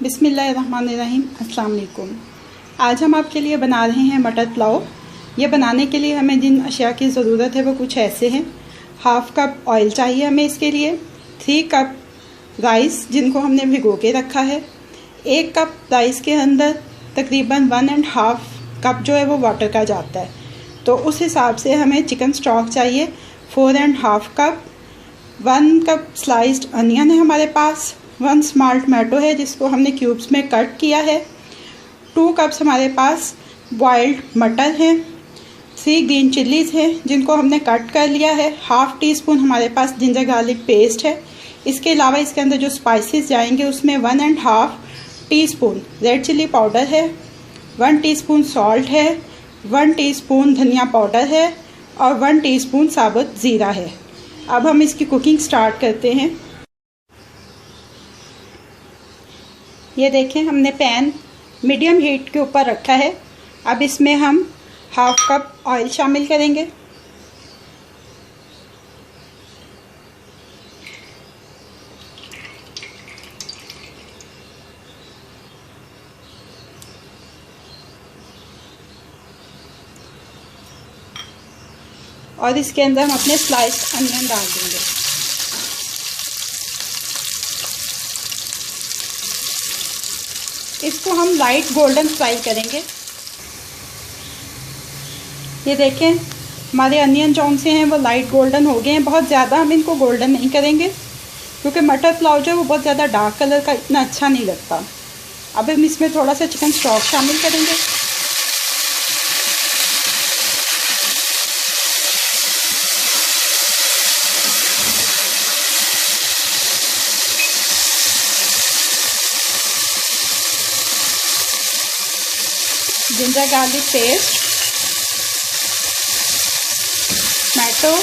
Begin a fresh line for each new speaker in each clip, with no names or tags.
बिस्मिल्लाहिर्रहमानिर्रहीम। अस्सलाम वालेकुम। आज हम आपके लिए बना रहे हैं मटर पुलाव। ये बनाने के लिए हमें जिन अशिया की ज़रूरत है वो कुछ ऐसे हैं। 1/2 कप ऑयल चाहिए हमें इसके लिए, 3 कप राइस जिनको हमने भिगो के रखा है, 1 कप राइस के अंदर तकरीबन 1.5 कप जो है वो वाटर का जाता है। तो उस हिसाब से हमें चिकन स्टॉक चाहिए 4.5 कप, 1 कप स्लाइस्ड अनियन है हमारे पास, 1 स्मॉल टमाटो है जिसको हमने क्यूब्स में कट किया है, 2 कप्स हमारे पास बॉइल्ड मटर हैं, 3 ग्रीन चिल्लीज़ हैं जिनको हमने कट कर लिया है, 1/2 टीस्पून हमारे पास जिंजर गार्लिक पेस्ट है। इसके अलावा इसके अंदर जो स्पाइसेस जाएंगे उसमें 1.5 टीस्पून रेड चिल्ली पाउडर है, 1 टीस्पून सॉल्ट है, 1 टीस्पून धनिया पाउडर है और 1 टीस्पून साबुत ज़ीरा है। अब हम इसकी कुकिंग स्टार्ट करते हैं। ये देखें, हमने पैन मीडियम हीट के ऊपर रखा है। अब इसमें हम 1/2 कप ऑयल शामिल करेंगे। और इसके अंदर हम अपने स्लाइस्ड अनियन डाल देंगे। इसको हम लाइट गोल्डन फ्राई करेंगे। ये देखें, हमारे अनियन जौन से हैं वो लाइट गोल्डन हो गए हैं। बहुत ज़्यादा हम इनको गोल्डन नहीं करेंगे क्योंकि मटर पुलाव जो है वो बहुत ज़्यादा डार्क कलर का इतना अच्छा नहीं लगता। अब हम इसमें थोड़ा सा चिकन स्टॉक शामिल करेंगे। Ginger garlic paste, tomato,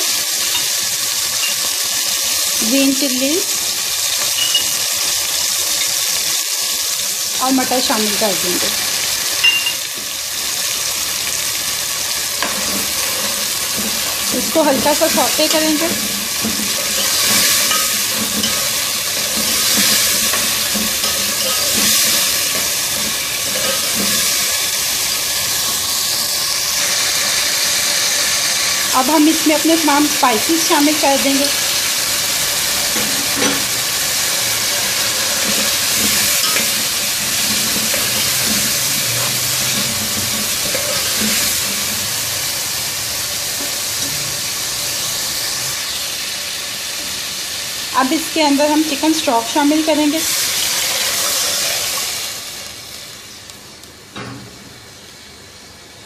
green chilli और मटर शामिल कर देंगे। इसको हल्का सा सौते करेंगे। अब हम इसमें अपने तमाम स्पाइसेस शामिल कर देंगे। अब इसके अंदर हम चिकन स्टॉक शामिल करेंगे।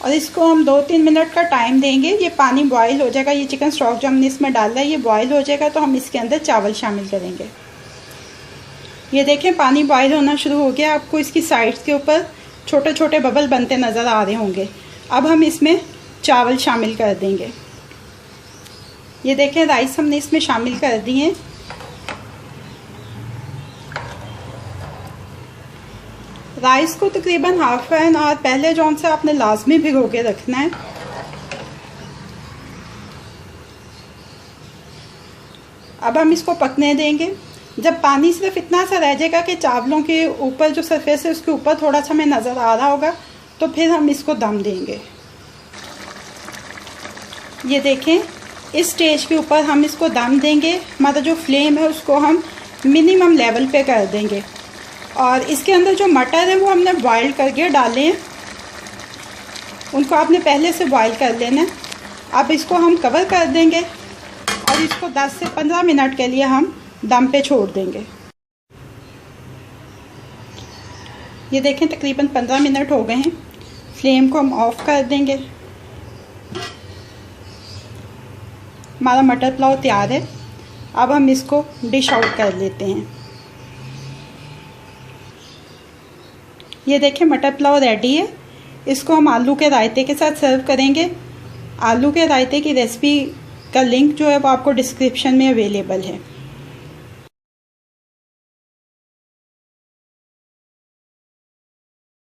और इसको हम 2-3 मिनट का टाइम देंगे। ये पानी बॉईल हो जाएगा, ये चिकन स्टॉक जो हमने इसमें डाला है ये बॉईल हो जाएगा तो हम इसके अंदर चावल शामिल करेंगे। ये देखें, पानी बॉईल होना शुरू हो गया। आपको इसकी साइड्स के ऊपर छोटे छोटे बबल बनते नज़र आ रहे होंगे। अब हम इसमें चावल शामिल कर देंगे। ये देखें, राइस हमने इसमें शामिल कर दिए हैं। राइस को तकरीबन हाफ एन आवर पहले जौन से आपने लाजमी भिगो के रखना है। अब हम इसको पकने देंगे। जब पानी सिर्फ इतना सा रह जाएगा कि चावलों के ऊपर जो सरफेस है उसके ऊपर थोड़ा सा हमें नज़र आ रहा होगा तो फिर हम इसको दम देंगे। ये देखें, इस स्टेज के ऊपर हम इसको दम देंगे। हमारा जो फ्लेम है उसको हम मिनिमम लेवल पे कर देंगे। और इसके अंदर जो मटर है वो हमने बॉईल करके डाले हैं, उनको आपने पहले से बॉईल कर लेना है। अब इसको हम कवर कर देंगे और इसको 10 से 15 मिनट के लिए हम दम पे छोड़ देंगे। ये देखें, तकरीबन 15 मिनट हो गए हैं। फ्लेम को हम ऑफ कर देंगे। हमारा मटर पुलाव तैयार है। अब हम इसको डिश आउट कर लेते हैं। ये देखें, मटर पुलाव रेडी है। इसको हम आलू के रायते के साथ सर्व करेंगे। आलू के रायते की रेसिपी का लिंक जो है वो आपको डिस्क्रिप्शन में अवेलेबल है।